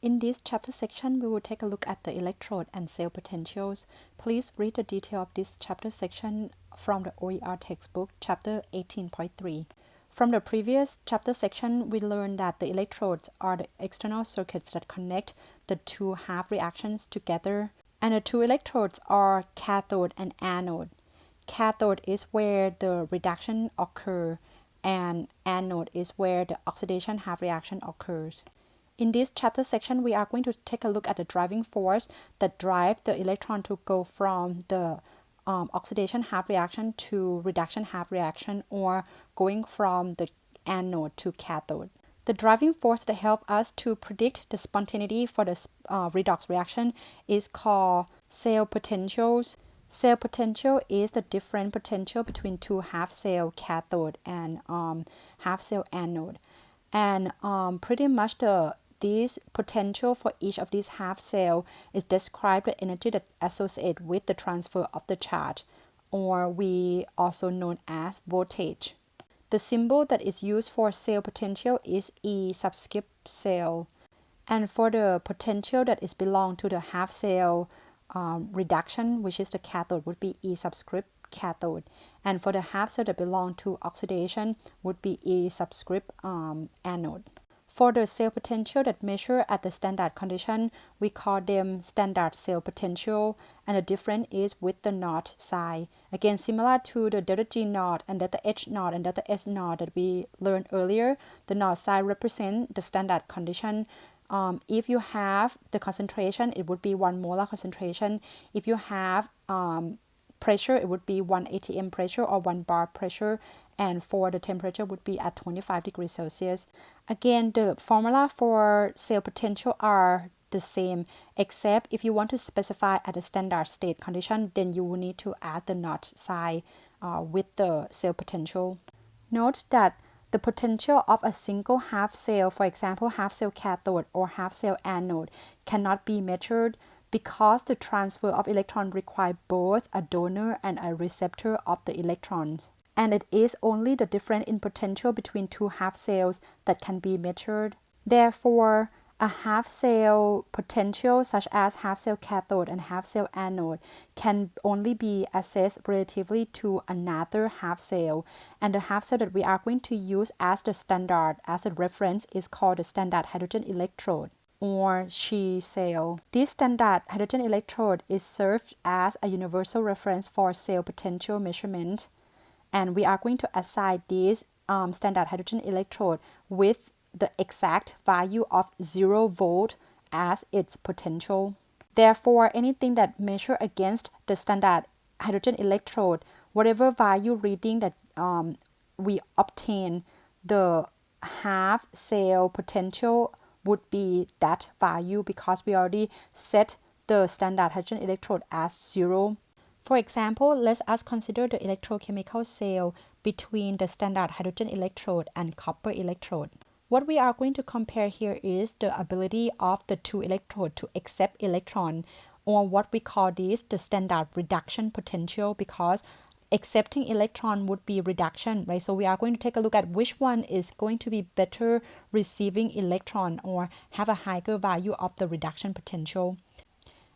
In this chapter section, we will take a look at the electrode and cell potentials. Please read the detail of this chapter section from the OER textbook, chapter 18.3. From the previous chapter section, we learned that the electrodes are the external circuits that connect the two half reactions together, and the two electrodes are cathode and anode. Cathode is where the reduction occurs, and anode is where the oxidation half reaction occurs. In this chapter section, we are going to take a look at the driving force that drives the electron to go from the oxidation half reaction to reduction half reaction, or going from the anode to cathode. The driving force that helps us to predict the spontaneity for the redox reaction is called cell potentials. Cell potential is the different potential between two half cell cathode and half cell anode. And pretty much this potential for each of these half cell is described the energy that associated with the transfer of the charge, or we also known as voltage. The symbol that is used for cell potential is E subscript cell. And for the potential that is belong to the half cell reduction, which is the cathode, would be E subscript cathode. And for the half cell that belong to oxidation would be E subscript anode. For the cell potential that measure at the standard condition, we call them standard cell potential, and the difference is with the naught sign. Again, similar to the delta G naught and delta H naught and delta S naught that we learned earlier, the naught sign represent the standard condition. If you have the concentration, it would be 1 molar concentration. If you have pressure, it would be 1 atm pressure or 1 bar pressure, and for the temperature would be at 25 degrees Celsius. Again, the formula for cell potential are the same, except if you want to specify at the standard state condition, then you will need to add the naught sign with the cell potential. Note that the potential of a single half cell, for example, half cell cathode or half cell anode, cannot be measured because the transfer of electron requires both a donor and a receptor of the electrons. And it is only the difference in potential between two half cells that can be measured. Therefore, a half cell potential such as half cell cathode and half cell anode can only be assessed relatively to another half cell. And the half cell that we are going to use as the standard, as a reference, is called the standard hydrogen electrode, or She cell. This standard hydrogen electrode is served as a universal reference for cell potential measurement. And we are going to assign this standard hydrogen electrode with the exact value of 0 volt as its potential. Therefore, anything that measure against the standard hydrogen electrode, whatever value reading that we obtain, the half cell potential would be that value, because we already set the standard hydrogen electrode as 0. For example, let us consider the electrochemical cell between the standard hydrogen electrode and copper electrode. What we are going to compare here is the ability of the two electrodes to accept electron, or what we call this the standard reduction potential, because accepting electron would be reduction, right? So we are going to take a look at which one is going to be better receiving electron or have a higher value of the reduction potential.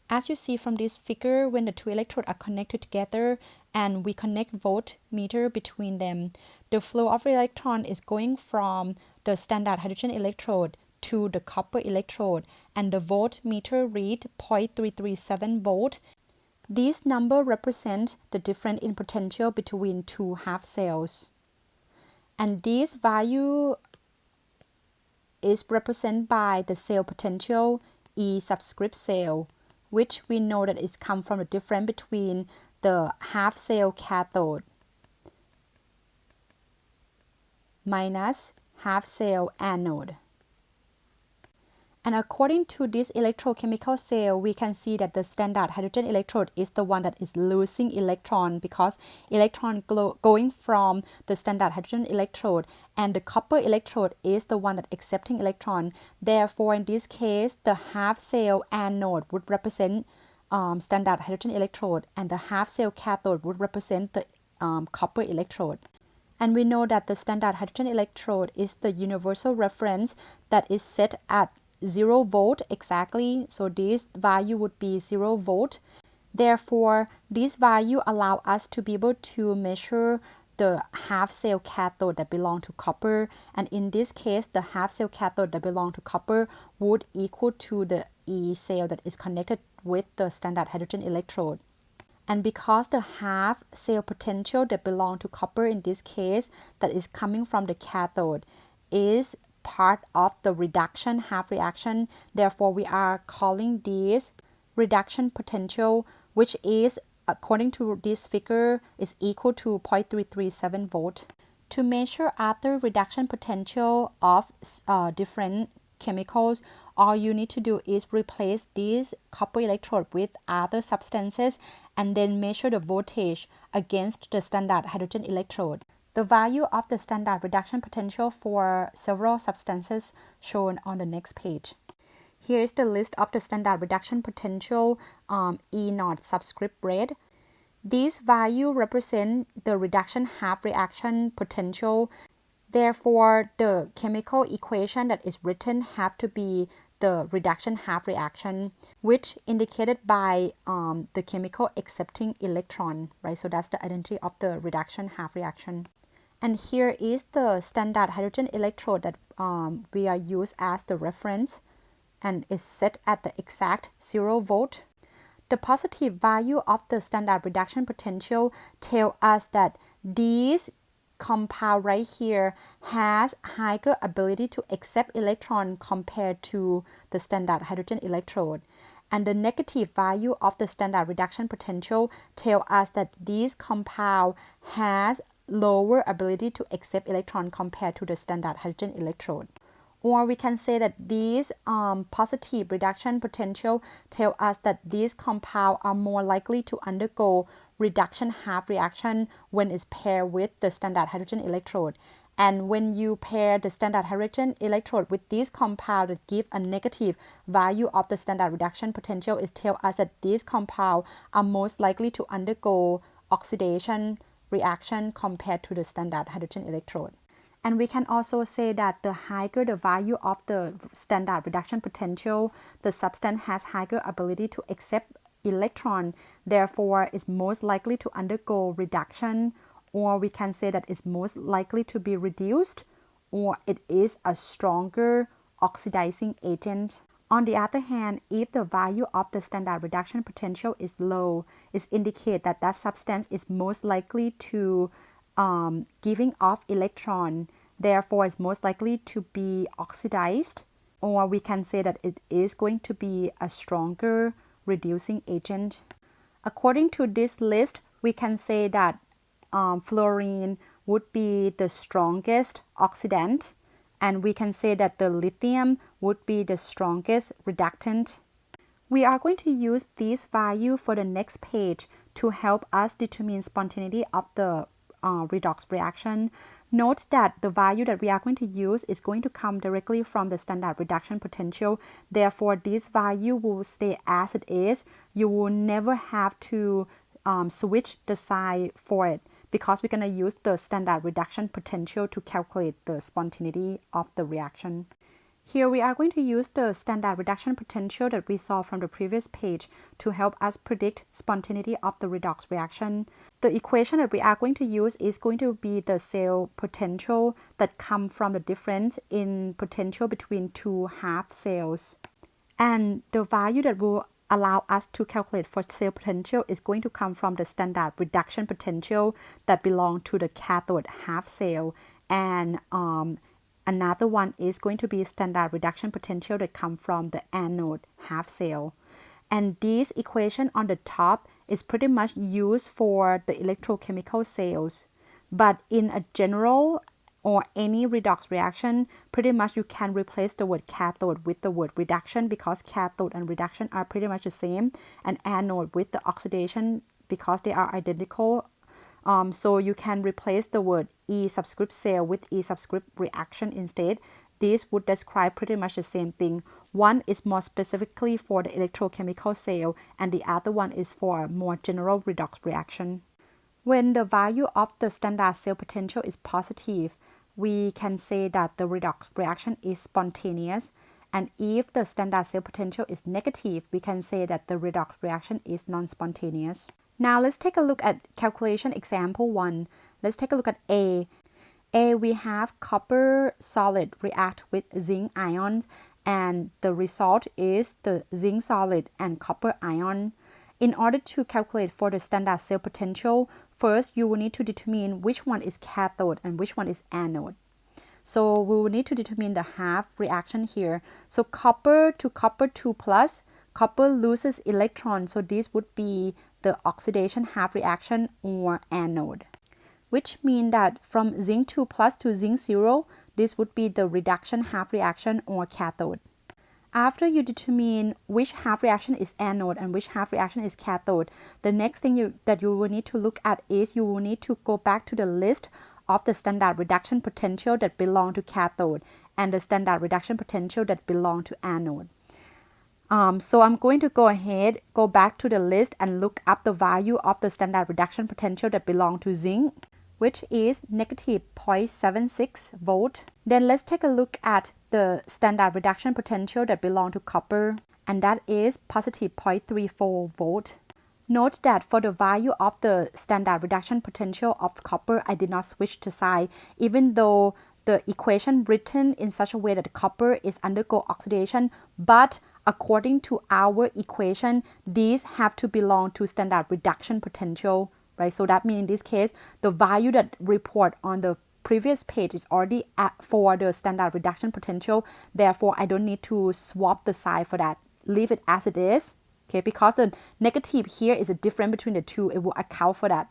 As you see from this figure, when the two electrodes are connected together and we connect voltmeter between them, the flow of electron is going from the standard hydrogen electrode to the copper electrode, and the voltmeter read 0.337 volt. These numbers represent the difference in potential between two half cells. And this value is represented by the cell potential E subscript cell, which we know that it comes from the difference between the half cell cathode minus half cell anode. And according to this electrochemical cell, we can see that the standard hydrogen electrode is the one that is losing electron, because electron going from the standard hydrogen electrode, and the copper electrode is the one that accepting electron. Therefore, in this case, the half cell anode would represent standard hydrogen electrode, and the half cell cathode would represent the copper electrode. And we know that the standard hydrogen electrode is the universal reference that is set at 0 volt exactly. So this value would be 0 volt. Therefore, this value allow us to be able to measure the half cell cathode that belong to copper, and in this case the half cell cathode that belong to copper would equal to the E cell that is connected with the standard hydrogen electrode. And because the half cell potential that belong to copper in this case that is coming from the cathode is part of the reduction half reaction, therefore we are calling this reduction potential, which is, according to this figure, is equal to 0.337 volt. To measure other reduction potential of different chemicals, all you need to do is replace this copper electrode with other substances and then measure the voltage against the standard hydrogen electrode. The value of the standard reduction potential for several substances shown on the next page. Here is the list of the standard reduction potential E0 subscript red. These values represent the reduction half reaction potential. Therefore, the chemical equation that is written have to be the reduction half reaction, which indicated by the chemical accepting electron, right? So that's the identity of the reduction half reaction. And here is the standard hydrogen electrode that we are used as the reference and is set at the exact 0 volt. The positive value of the standard reduction potential tell us that this compound right here has higher ability to accept electron compared to the standard hydrogen electrode. And the negative value of the standard reduction potential tell us that this compound has lower ability to accept electron compared to the standard hydrogen electrode. Or we can say that these positive reduction potential tell us that these compounds are more likely to undergo reduction half reaction when it's paired with the standard hydrogen electrode. And when you pair the standard hydrogen electrode with this compound that give a negative value of the standard reduction potential, it tells us that these compounds are most likely to undergo oxidation reaction compared to the standard hydrogen electrode. And we can also say that the higher the value of the standard reduction potential, the substance has higher ability to accept electron, therefore is most likely to undergo reduction, or we can say that it's most likely to be reduced, or it is a stronger oxidizing agent. On the other hand, if the value of the standard reduction potential is low, it indicates that that substance is most likely to giving off electron, therefore is most likely to be oxidized, or we can say that it is going to be a stronger reducing agent. According to this list, we can say that fluorine would be the strongest oxidant, and we can say that the lithium would be the strongest reductant. We are going to use this value for the next page to help us determine spontaneity of the redox reaction. Note that the value that we are going to use is going to come directly from the standard reduction potential. Therefore, this value will stay as it is. You will never have to switch the sign for it because we're going to use the standard reduction potential to calculate the spontaneity of the reaction. Here we are going to use the standard reduction potential that we saw from the previous page to help us predict spontaneity of the redox reaction. The equation that we are going to use is going to be the cell potential that come from the difference in potential between two half cells. And the value that will allow us to calculate for cell potential is going to come from the standard reduction potential that belong to the cathode half cell, and another one is going to be standard reduction potential that come from the anode half cell. And this equation on the top is pretty much used for the electrochemical cells. But in a general or any redox reaction, pretty much you can replace the word cathode with the word reduction because cathode and reduction are pretty much the same, and anode with the oxidation because they are identical. So you can replace the word E subscript cell with E subscript reaction instead. This would describe pretty much the same thing. One is more specifically for the electrochemical cell, and the other one is for a more general redox reaction. When the value of the standard cell potential is positive, we can say that the redox reaction is spontaneous. And if the standard cell potential is negative, we can say that the redox reaction is non-spontaneous. Now let's take a look at calculation example 1. Let's take a look at A. We have copper solid react with zinc ions, and the result is the zinc solid and copper ion. In order to calculate for the standard cell potential, first you will need to determine which one is cathode and which one is anode. So we will need to determine the half reaction here. So copper to copper 2 plus, copper loses electrons, so this would be the oxidation half reaction or anode, which means that from zinc 2 plus to zinc 0, this would be the reduction half reaction or cathode. After you determine which half reaction is anode and which half reaction is cathode, the next thing that you will need to look at is you will need to go back to the list of the standard reduction potential that belong to cathode and the standard reduction potential that belong to anode. So I'm going to go back to the list and look up the value of the standard reduction potential that belong to zinc, which is negative 0.76 volt. Then let's take a look at the standard reduction potential that belong to copper, and that is positive 0.34 volt. Note that for the value of the standard reduction potential of copper, I did not switch to side, even though the equation written in such a way that the copper is undergo oxidation, but according to our equation, these have to belong to standard reduction potential, right? So that means in this case, the value that report on the previous page is already for the standard reduction potential. Therefore, I don't need to swap the side for that. Leave it as it is. Okay, because the negative here is a difference between the two, it will account for that.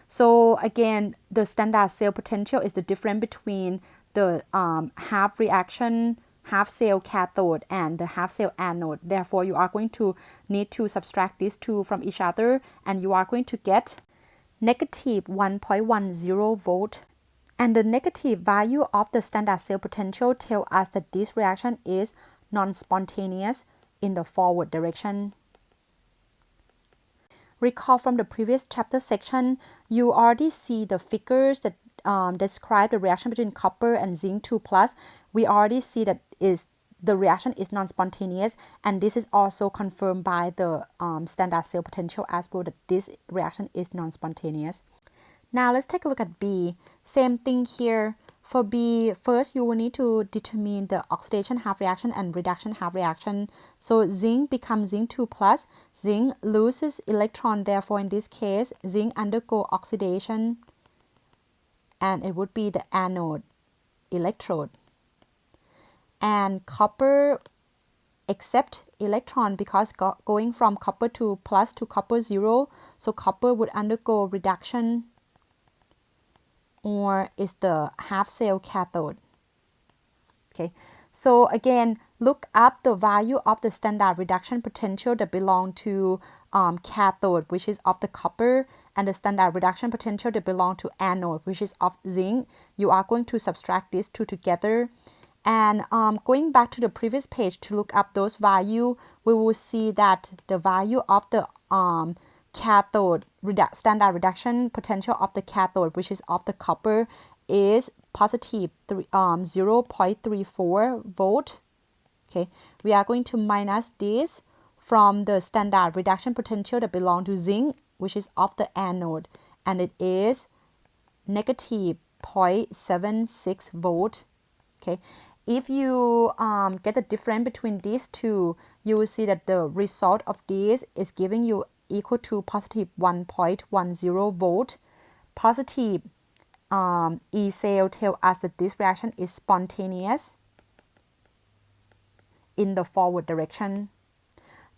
So again, the standard cell potential is the difference between the half reaction, half cell cathode and the half cell anode. Therefore, you are going to need to subtract these two from each other, and you are going to get negative 1.10 volt. And the negative value of the standard cell potential tells us that this reaction is non-spontaneous in the forward direction. Recall from the previous chapter section, you already see the figures that describe the reaction between copper and zinc 2 plus. We already see that the reaction is non-spontaneous, and this is also confirmed by the standard cell potential as well, that this reaction is non-spontaneous. Now let's take a look at B. Same thing here. For B, first you will need to determine the oxidation half reaction and reduction half reaction. So zinc becomes zinc 2 plus. Zinc loses electron, therefore in this case, zinc undergo oxidation, and it would be the anode electrode. And copper accept electron because going from copper to plus to copper 0, so copper would undergo reduction, or is the half cell cathode. Okay, so again, look up the value of the standard reduction potential that belong to cathode, which is of the copper, and the standard reduction potential that belong to anode, which is of zinc. You are going to subtract these two together. And going back to the previous page to look up those values, we will see that the value of the cathode standard reduction potential of the cathode, which is of the copper, is positive 0.34 volt. Okay, we are going to minus this from the standard reduction potential that belong to zinc, which is of the anode, and it is negative 0.76 volt. Okay, if you get the difference between these two, you will see that the result of this is giving you equal to positive 1.10 volt. Positive E cell tell us that this reaction is spontaneous in the forward direction.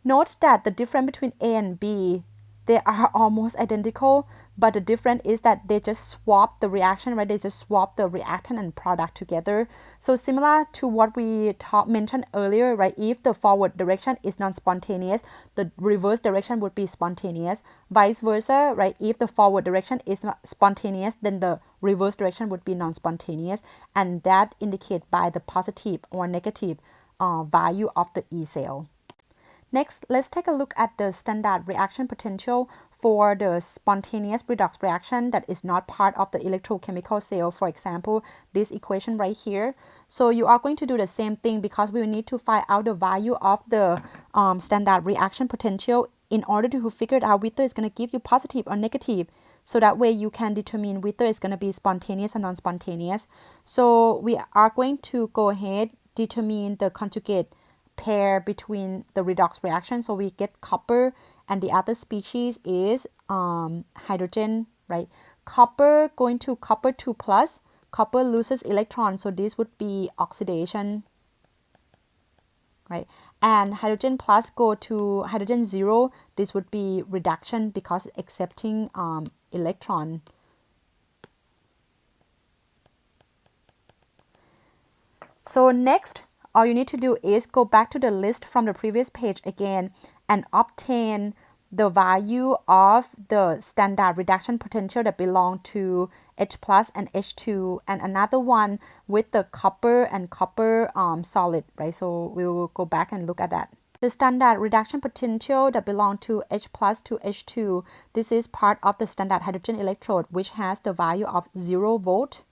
Note that the difference between A and B, they are almost identical, but the difference is that they just swap the reaction, right? They just swap the reactant and product together. So similar to what we mentioned earlier, right? If the forward direction is non-spontaneous, the reverse direction would be spontaneous. Vice versa, right? If the forward direction is spontaneous, then the reverse direction would be non-spontaneous, and that indicated by the positive or negative value of the E cell. Next, let's take a look at the standard reaction potential for the spontaneous redox reaction that is not part of the electrochemical cell, for example, this equation right here. So you are going to do the same thing because we need to find out the value of the standard reaction potential in order to figure out whether it's going to give you positive or negative. So that way you can determine whether it's going to be spontaneous or non-spontaneous. So we are going to go ahead, determine the conjugate pair between the redox reaction. So we get copper, and the other species is hydrogen, right? Copper going to copper 2 plus, copper loses electrons, so this would be oxidation, right? And hydrogen plus go to hydrogen 0, this would be reduction because accepting electron. So next, all you need to do is go back to the list from the previous page again and obtain the value of the standard reduction potential that belong to H plus and H2, and another one with the copper and copper solid, right? So we will go back and look at that. The standard reduction potential that belong to H plus to H2, this is part of the standard hydrogen electrode, which has the value of 0 volt,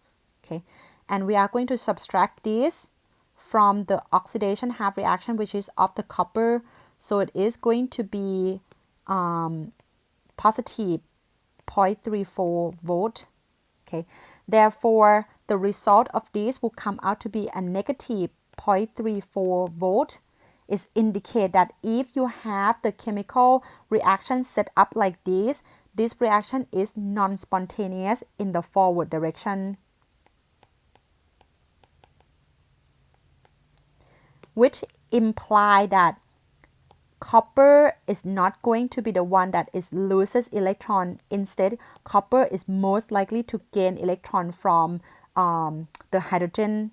okay? And we are going to subtract this from the oxidation half reaction, which is of the copper. So it is going to be positive 0.34 volt. Okay, therefore the result of this will come out to be a negative 0.34 volt. Is indicate that if you have the chemical reaction set up like this reaction is non-spontaneous in the forward direction, which imply that copper is not going to be the one that is loses electron. Instead, copper is most likely to gain electron from the hydrogen,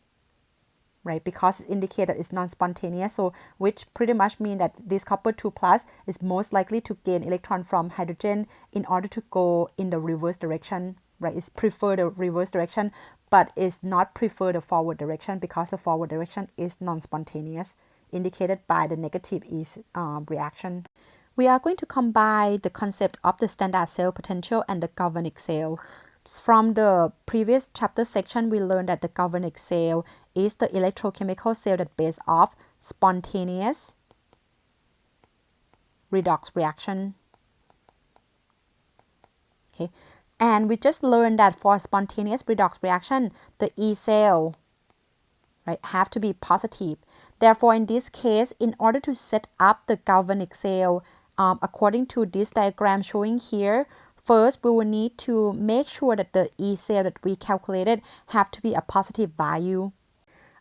right? Because it's indicated it's non-spontaneous, so which pretty much mean that this copper 2 plus is most likely to gain electron from hydrogen in order to go in the reverse direction, right? It's prefer the reverse direction, but it's not prefer the forward direction because the forward direction is non-spontaneous, indicated by the negative is reaction. We are going to combine the concept of the standard cell potential and the galvanic cell. From the previous chapter section, we learned that the galvanic cell is the electrochemical cell that based off spontaneous redox reaction. Okay, and we just learned that for spontaneous redox reaction, the E cell, right, have to be positive. Therefore, in this case, in order to set up the galvanic cell, according to this diagram showing here, first we will need to make sure that the E cell that we calculated have to be a positive value.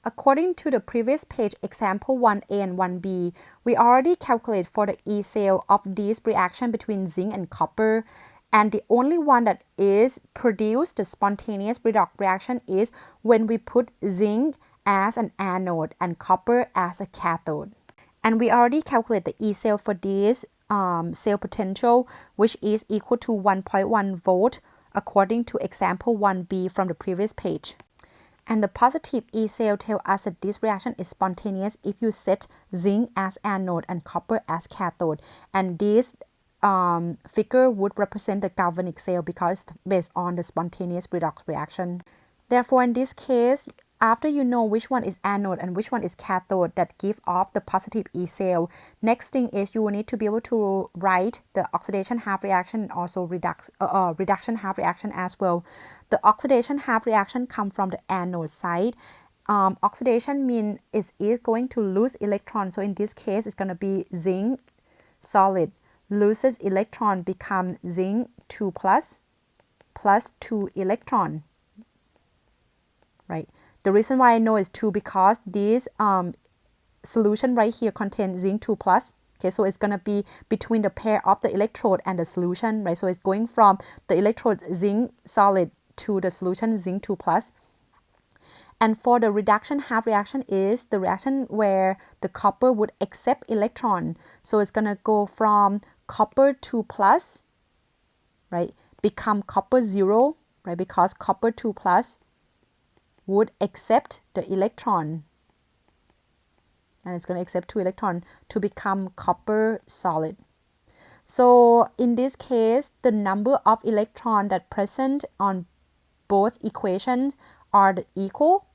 According to the previous page, example 1a and 1b, we already calculate for the E cell of this reaction between zinc and copper, and the only one that is produced the spontaneous redox reaction is when we put zinc as an anode and copper as a cathode. And we already calculate the E cell for this cell potential, which is equal to 1.1 volt according to example 1b from the previous page. And the positive E cell tell us that this reaction is spontaneous if you set zinc as anode and copper as cathode. And this figure would represent the galvanic cell because it's based on the spontaneous redox reaction. Therefore, in this case, after you know which one is anode and which one is cathode that give off the positive E cell, next thing is you will need to be able to write the oxidation half reaction and also reduction half reaction as well. The oxidation half reaction come from the anode side. Oxidation means it is going to lose electrons. So in this case, it's going to be zinc solid loses electron, become zinc 2 plus 2 electron, right? The reason why I know is 2 because this solution right here contains zinc 2 plus. Okay, so it's going to be between the pair of the electrode and the solution, right? So it's going from the electrode zinc solid to the solution zinc 2 plus. And for the reduction half reaction is the reaction where the copper would accept electron. So it's going to go from copper 2 plus, right, become copper 0, right, because copper 2 plus would accept the electron. And it's going to accept 2 electrons to become copper solid. So in this case, the number of electrons that present on both equations are equal.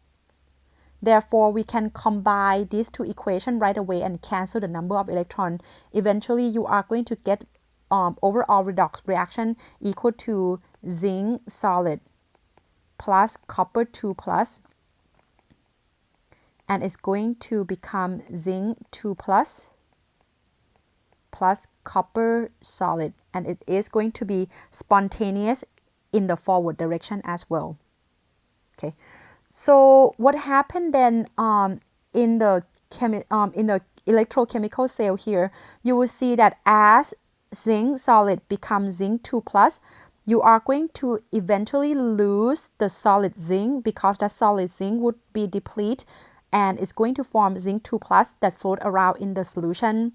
Therefore, we can combine these two equations right away and cancel the number of electrons. Eventually, you are going to get overall redox reaction equal to zinc solid plus copper 2 plus, and it's going to become zinc 2 plus copper solid, and it is going to be spontaneous in the forward direction as well. Okay, so what happened then in the electrochemical cell here, you will see that as zinc solid becomes zinc 2 plus, you are going to eventually lose the solid zinc because that solid zinc would be depleted and it's going to form zinc 2 plus that float around in the solution.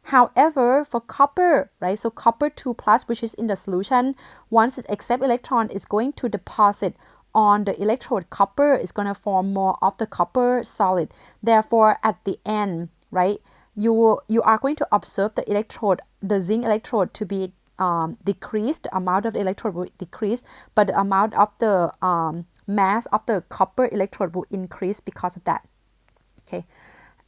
However, for copper, right, so copper 2 plus, which is in the solution, once it accepts electron, it's going to deposit on the electrode. Copper is going to form more of the copper solid. Therefore, at the end, right, you are going to observe the electrode, the zinc electrode, to be decreased. The amount of the electrode will decrease, but the amount of the mass of the copper electrode will increase because of that. Okay.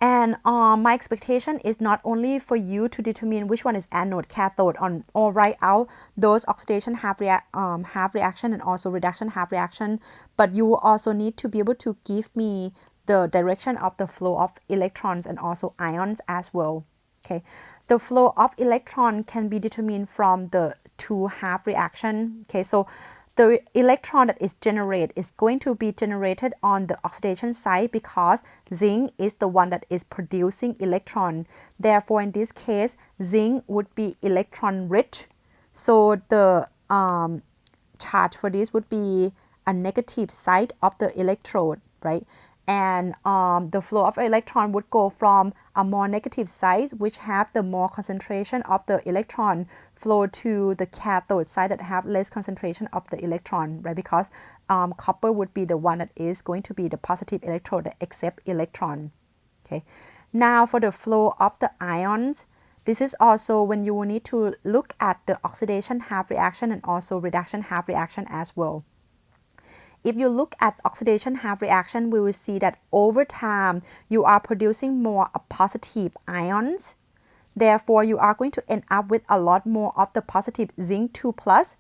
And my expectation is not only for you to determine which one is anode, cathode, or write out those oxidation half reaction and also reduction half reaction, but you will also need to be able to give me the direction of the flow of electrons and also ions as well. Okay, the flow of electron can be determined from the two half reaction. Okay, so the electron that is generated is going to be generated on the oxidation side because zinc is the one that is producing electron. Therefore, in this case, zinc would be electron rich. So the charge for this would be a negative side of the electrode, right? And the flow of electron would go from a more negative side, which have the more concentration of the electron, flow to the cathode side that have less concentration of the electron, right? Because copper would be the one that is going to be the positive electrode that accept electron. Okay. Now for the flow of the ions, this is also when you will need to look at the oxidation half reaction and also reduction half reaction as well. If you look at oxidation half reaction, we will see that over time, you are producing more positive ions. Therefore, you are going to end up with a lot more of the positive zinc 2 plus.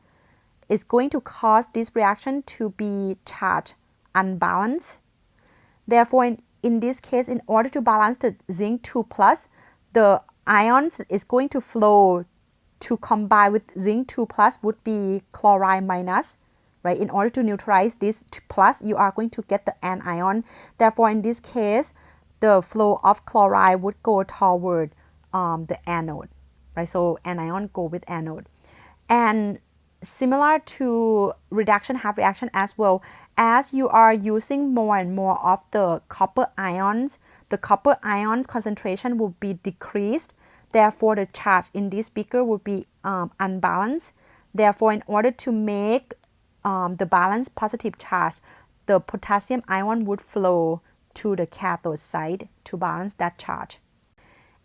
It's going to cause this reaction to be charge unbalanced. Therefore, in this case, in order to balance the zinc 2 plus, the ions is going to flow to combine with zinc 2 plus would be chloride minus. Right? In order to neutralize this plus, you are going to get the anion. Therefore, in this case, the flow of chloride would go toward the anode. Right? So anion go with anode. And similar to reduction half reaction as well, as you are using more and more of the copper ions concentration will be decreased. Therefore, the charge in this beaker will be unbalanced. Therefore, in order to make the balanced positive charge, the potassium ion would flow to the cathode side to balance that charge.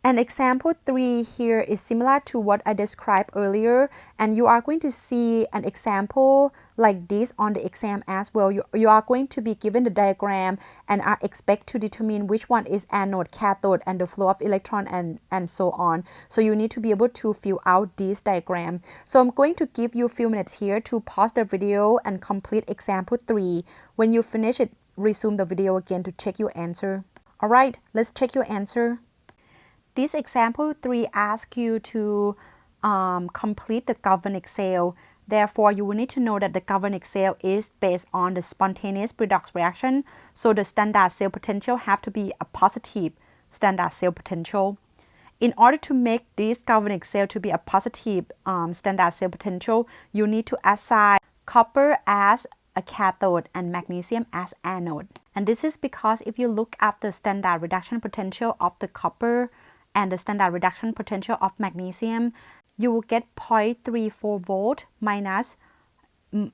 And example 3 here is similar to what I described earlier, and you are going to see an example like this on the exam as well. You are going to be given the diagram and are expected to determine which one is anode, cathode, and the flow of electron and so on. So you need to be able to fill out this diagram. So I'm going to give you a few minutes here to pause the video and complete example 3. When you finish it, resume the video again to check your answer. Alright, let's check your answer. This example 3 asks you to complete the galvanic cell. Therefore, you will need to know that the galvanic cell is based on the spontaneous redox reaction. So the standard cell potential have to be a positive standard cell potential. In order to make this galvanic cell to be a positive standard cell potential, you need to assign copper as a cathode and magnesium as anode. And this is because if you look at the standard reduction potential of the copper and the standard reduction potential of magnesium, you will get 0.34 volt minus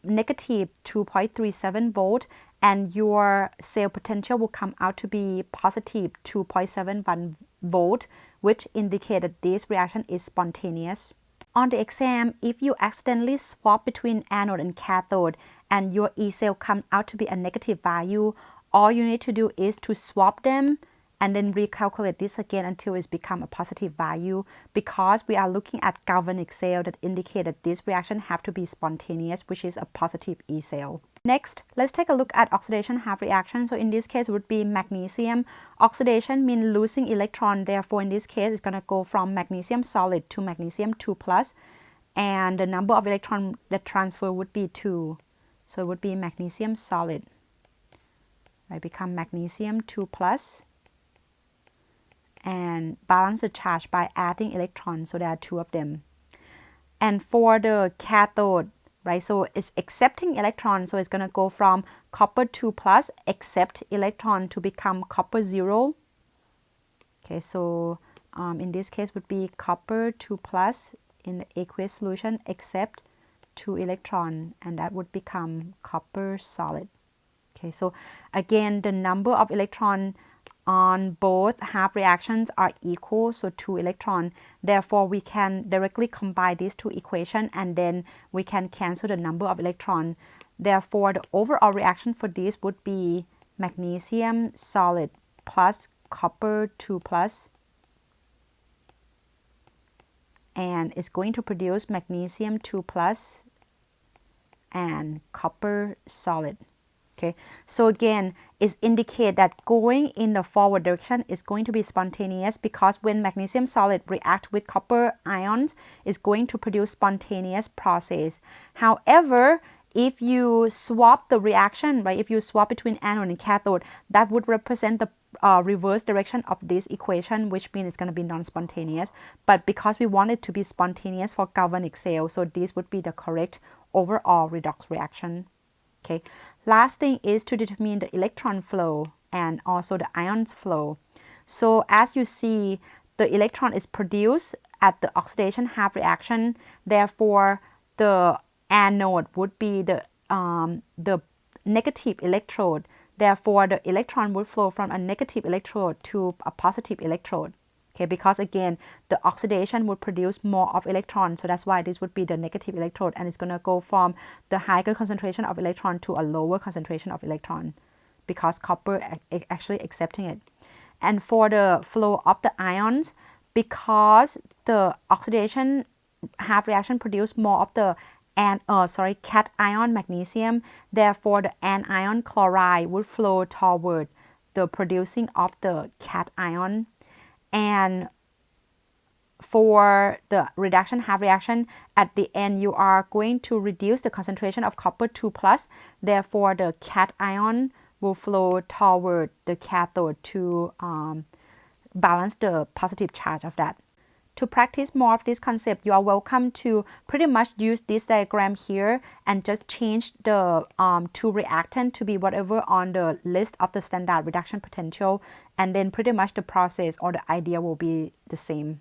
negative 2.37 volt, and your cell potential will come out to be positive 2.71 volt, which indicates that this reaction is spontaneous. On the exam, if you accidentally swap between anode and cathode and your E cell comes out to be a negative value, all you need to do is to swap them and then recalculate this again until it's become a positive value, because we are looking at galvanic cell that indicate that this reaction have to be spontaneous, which is a positive E cell. Next, let's take a look at oxidation half reaction. So in this case, it would be magnesium. Oxidation means losing electron. Therefore, in this case, it's going to go from magnesium solid to magnesium 2+. And the number of electrons that transfer would be 2. So it would be magnesium solid. Right, become magnesium 2+. And balance the charge by adding electrons. So there are 2 of them. And for the cathode, right, so it's accepting electron, so it's going to go from copper 2+ accept electron to become copper 0. Okay, so in this case would be copper 2+ in the aqueous solution accept 2 electron, and that would become copper solid. Okay, so again, the number of electron on both half reactions are equal, so 2 electrons. Therefore, we can directly combine these 2 equations and then we can cancel the number of electrons. Therefore, the overall reaction for this would be magnesium solid plus copper 2+, and it's going to produce magnesium 2+ and copper solid. Okay, so again, it indicates that going in the forward direction is going to be spontaneous, because when magnesium solid react with copper ions, it's going to produce spontaneous process. However, if you swap the reaction, right, if you swap between anode and cathode, that would represent the reverse direction of this equation, which means it's going to be non-spontaneous. But because we want it to be spontaneous for galvanic cell, so this would be the correct overall redox reaction. Okay. Last thing is to determine the electron flow and also the ions flow. So as you see, the electron is produced at the oxidation half reaction. Therefore, the anode would be the negative electrode. Therefore, the electron would flow from a negative electrode to a positive electrode. Okay, because again, the oxidation would produce more of electrons, so that's why this would be the negative electrode, and it's going to go from the higher concentration of electron to a lower concentration of electron, because copper actually accepting it. And for the flow of the ions, because the oxidation half reaction produce more of the cation magnesium, therefore the anion chloride would flow toward the producing of the cation. And for the reduction half reaction, at the end you are going to reduce the concentration of copper 2+, therefore the cation will flow toward the cathode to balance the positive charge of that. To practice more of this concept, you are welcome to pretty much use this diagram here and just change the 2 reactant to be whatever on the list of the standard reduction potential, and then pretty much the process or the idea will be the same.